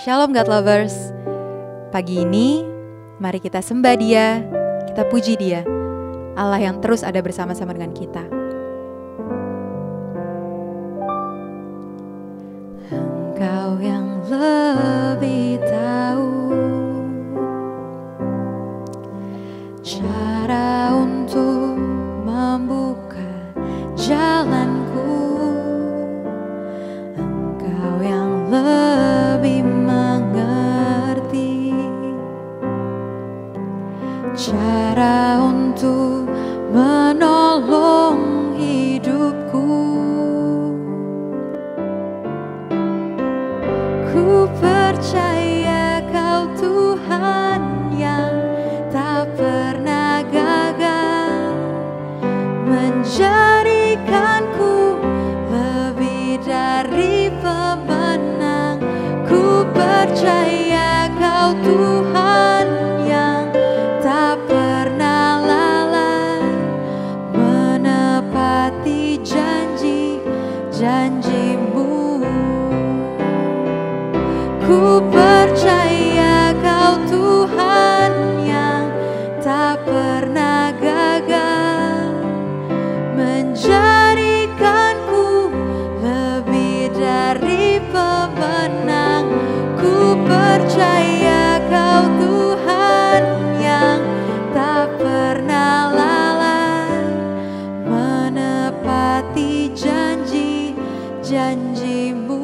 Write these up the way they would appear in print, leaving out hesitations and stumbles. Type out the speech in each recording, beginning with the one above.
Shalom God Lovers. Pagi ini, mari kita sembah Dia, kita puji Dia, Allah yang terus ada bersama-sama dengan kita. Engkau yang lebih tahu cara untuk membuka jalanku. Engkau yang lebih mengerti cara untuk menolong hidupku. Ku percaya Kau Tuhan yang tak pernah gagal, menjadikanku lebih dari pemenang. Ku percaya Kau Tuhan yang tak pernah lalai, menepati janji-janji-Mu. Ku percaya Kau Tuhan yang tak pernah gagal, menjadikanku lebih dari pemenang. Ku percaya Kau Tuhan yang tak pernah lalai, menepati janji-janji-Mu.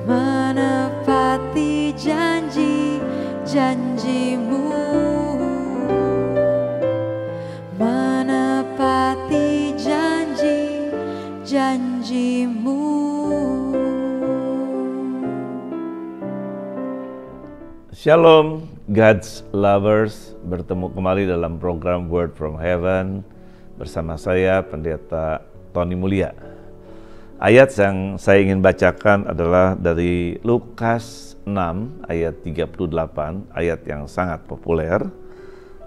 Menepati janji-janji-Mu. Menepati janji-janji-Mu. Shalom God's Lovers, bertemu kembali dalam program Word from Heaven bersama saya Pendeta Tony Mulia. Ayat yang saya ingin bacakan adalah dari Lukas 6 ayat 38, ayat yang sangat populer,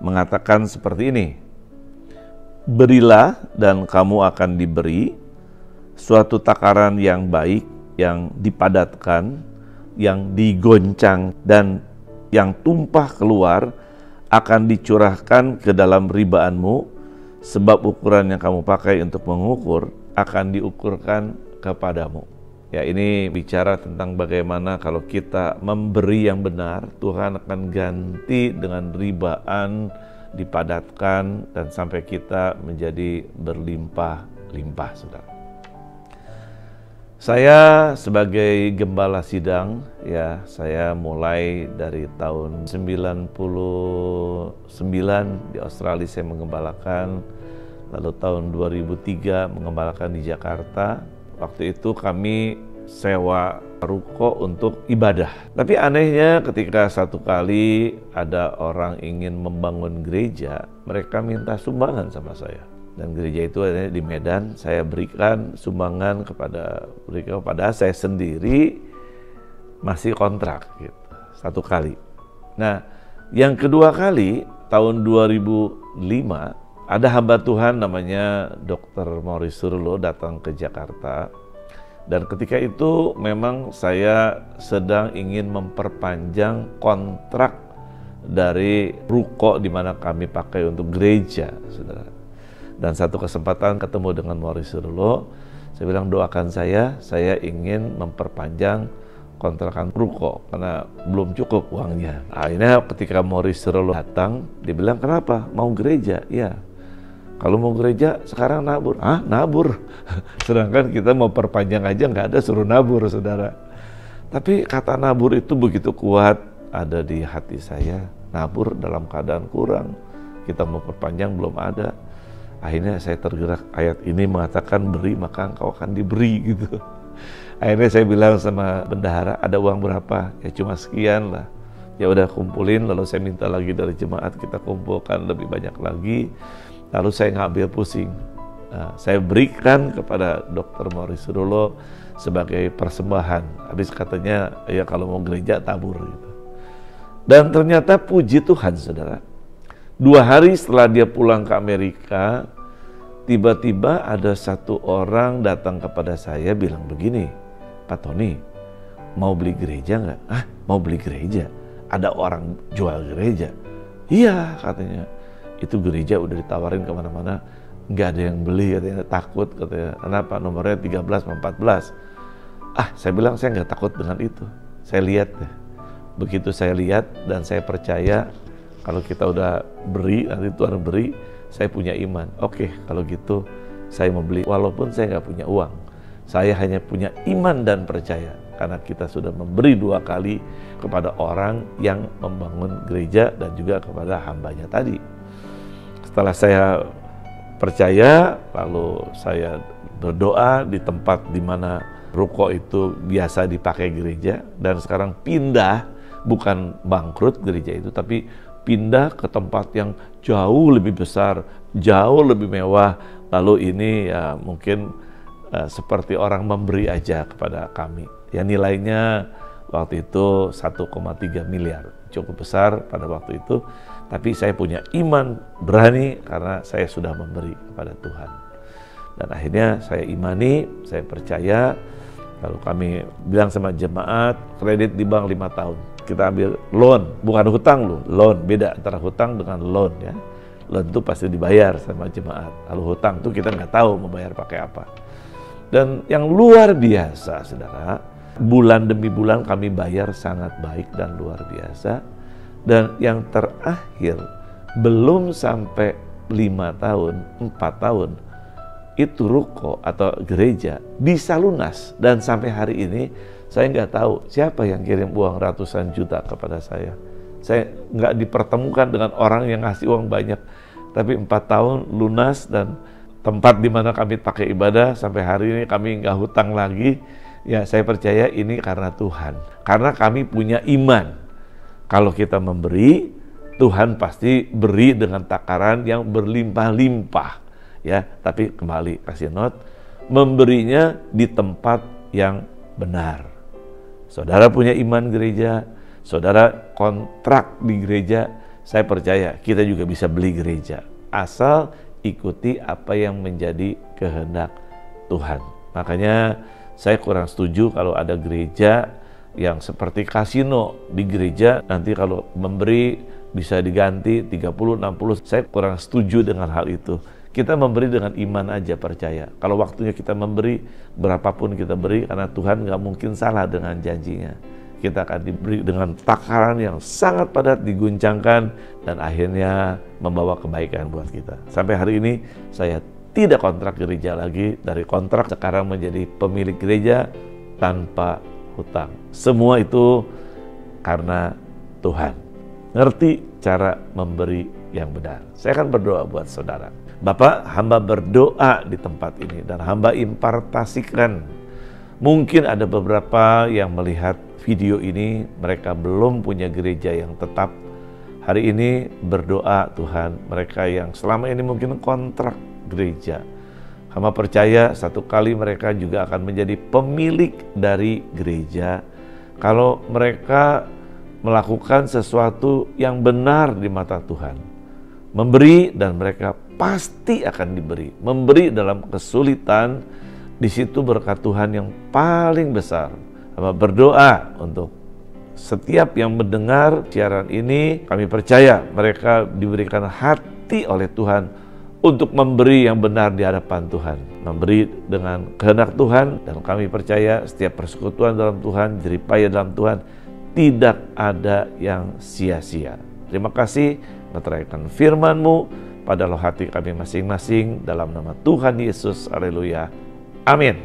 mengatakan seperti ini: berilah dan kamu akan diberi, suatu takaran yang baik, yang dipadatkan, yang digoncang, dan yang tumpah keluar akan dicurahkan ke dalam ribaanmu, sebab ukuran yang kamu pakai untuk mengukur akan diukurkan kepadamu. Ya, ini bicara tentang bagaimana kalau kita memberi yang benar, Tuhan akan ganti dengan ribaan dipadatkan, dan sampai kita menjadi berlimpah-limpah, saudara. Saya sebagai gembala sidang, ya, saya mulai dari tahun 99 di Australia saya menggembalakan, lalu tahun 2003 menggembalakan di Jakarta. Waktu itu kami sewa ruko untuk ibadah. Tapi anehnya ketika satu kali ada orang ingin membangun gereja, mereka minta sumbangan sama saya. Dan gereja itu ada di Medan, saya berikan sumbangan kepada mereka, pada saya sendiri masih kontrak gitu, satu kali. Nah, yang kedua kali tahun 2005 ada hamba Tuhan namanya Dr. Morris Surlo datang ke Jakarta. Dan ketika itu memang saya sedang ingin memperpanjang kontrak dari ruko di mana kami pakai untuk gereja, saudara. Dan satu kesempatan ketemu dengan Morris Surlo, saya bilang doakan saya ingin memperpanjang kontrakan ruko karena belum cukup uangnya. Akhirnya ketika Morris Surlo datang, dia bilang, kenapa? Mau gereja? Iya. Kalau mau gereja sekarang nabur. Nabur? Sedangkan kita mau perpanjang aja nggak ada suruh nabur, saudara. Tapi kata nabur itu begitu kuat ada di hati saya. Nabur dalam keadaan kurang. Kita mau perpanjang belum ada. Akhirnya saya tergerak, ayat ini mengatakan beri maka engkau akan diberi gitu. Akhirnya saya bilang sama bendahara, ada uang berapa? Ya cuma sekian lah. Ya udah kumpulin, lalu saya minta lagi dari jemaat, kita kumpulkan lebih banyak lagi. Lalu saya ngambil pusing. Nah, saya berikan kepada Dr. Morris Surlo sebagai persembahan. Habis katanya, ya kalau mau gereja tabur gitu. Dan ternyata puji Tuhan, saudara. 2 hari setelah dia pulang ke Amerika, tiba-tiba ada satu orang datang kepada saya bilang begini, Pak Tony, mau beli gereja nggak? Mau beli gereja? Ada orang jual gereja? Iya, katanya. Itu gereja udah ditawarin kemana-mana, nggak ada yang beli, katanya, takut, katanya. Kenapa? Nomornya 13 sama 14. Saya bilang saya nggak takut dengan itu. Saya lihat deh. Begitu saya lihat dan saya percaya kalau kita udah beri, nanti Tuhan beri, saya punya iman. Oke, kalau gitu saya mau beli walaupun saya nggak punya uang. Saya hanya punya iman dan percaya karena kita sudah memberi 2 kali kepada orang yang membangun gereja dan juga kepada hambanya tadi. Setelah saya percaya, lalu saya berdoa di tempat di mana ruko itu biasa dipakai gereja, dan sekarang pindah, bukan bangkrut gereja itu, tapi pindah ke tempat yang jauh lebih besar, jauh lebih mewah. Lalu ini ya mungkin seperti orang memberi aja kepada kami. Ya nilainya waktu itu 1,3 miliar, cukup besar pada waktu itu. Tapi saya punya iman berani karena saya sudah memberi kepada Tuhan. Dan akhirnya saya imani, saya percaya. Lalu kami bilang sama jemaat, kredit di bank 5 tahun. Kita ambil loan, bukan hutang loh, loan. Beda antara hutang dengan loan ya. Loan itu pasti dibayar sama jemaat. Lalu hutang itu kita nggak tahu mau bayar pakai apa. Dan yang luar biasa, saudara, bulan demi bulan kami bayar sangat baik dan luar biasa. Dan yang terakhir, belum sampai 5 tahun, 4 tahun, itu ruko atau gereja bisa lunas. Dan sampai hari ini, saya nggak tahu siapa yang kirim uang ratusan juta kepada saya. Saya nggak dipertemukan dengan orang yang ngasih uang banyak. Tapi 4 tahun lunas dan tempat di mana kami pakai ibadah, sampai hari ini kami nggak hutang lagi. Ya saya percaya ini karena Tuhan. Karena kami punya iman. Kalau kita memberi, Tuhan pasti beri dengan takaran yang berlimpah-limpah. Ya, tapi kembali kasih note, memberinya di tempat yang benar. Saudara punya iman gereja, saudara kontrak di gereja, saya percaya kita juga bisa beli gereja. Asal ikuti apa yang menjadi kehendak Tuhan. Makanya saya kurang setuju kalau ada gereja yang seperti kasino di gereja, nanti kalau memberi bisa diganti 30, 60. Saya kurang setuju dengan hal itu. Kita memberi dengan iman aja, percaya. Kalau waktunya kita memberi, berapapun kita beri, karena Tuhan nggak mungkin salah dengan janjinya. kita akan diberi dengan takaran yang sangat padat, diguncangkan, dan akhirnya membawa kebaikan buat kita. Sampai hari ini saya tidak kontrak gereja lagi, dari kontrak sekarang menjadi pemilik gereja tanpa hutang. Semua itu karena Tuhan ngerti cara memberi yang benar. Saya akan berdoa buat saudara. Bapak, hamba berdoa di tempat ini dan hamba impartasikan. Mungkin ada beberapa yang melihat video ini, mereka belum punya gereja yang tetap. Hari ini berdoa Tuhan, mereka yang selama ini mungkin kontrak gereja, hamba percaya satu kali mereka juga akan menjadi pemilik dari gereja kalau mereka melakukan sesuatu yang benar di mata Tuhan. Memberi, dan mereka pasti akan diberi. Memberi dalam kesulitan, di situ berkat Tuhan yang paling besar. Hamba berdoa untuk setiap yang mendengar siaran ini, kami percaya mereka diberikan hati oleh Tuhan untuk memberi yang benar di hadapan Tuhan. Memberi dengan kehendak Tuhan, dan kami percaya setiap persekutuan dalam Tuhan, jeripaya dalam Tuhan, tidak ada yang sia-sia. Terima kasih meteraikan firman-Mu pada loh hati kami masing-masing, dalam nama Tuhan Yesus. Haleluya. Amin.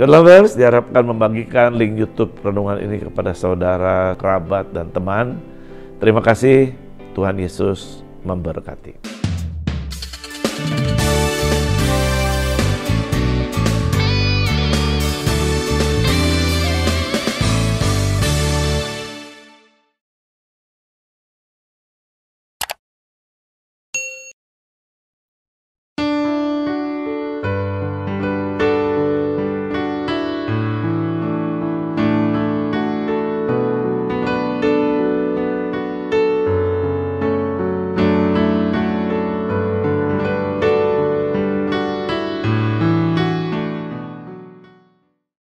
God Lovers diharapkan membagikan link YouTube renungan ini kepada saudara, kerabat, dan teman. Terima kasih. Tuhan Yesus memberkati.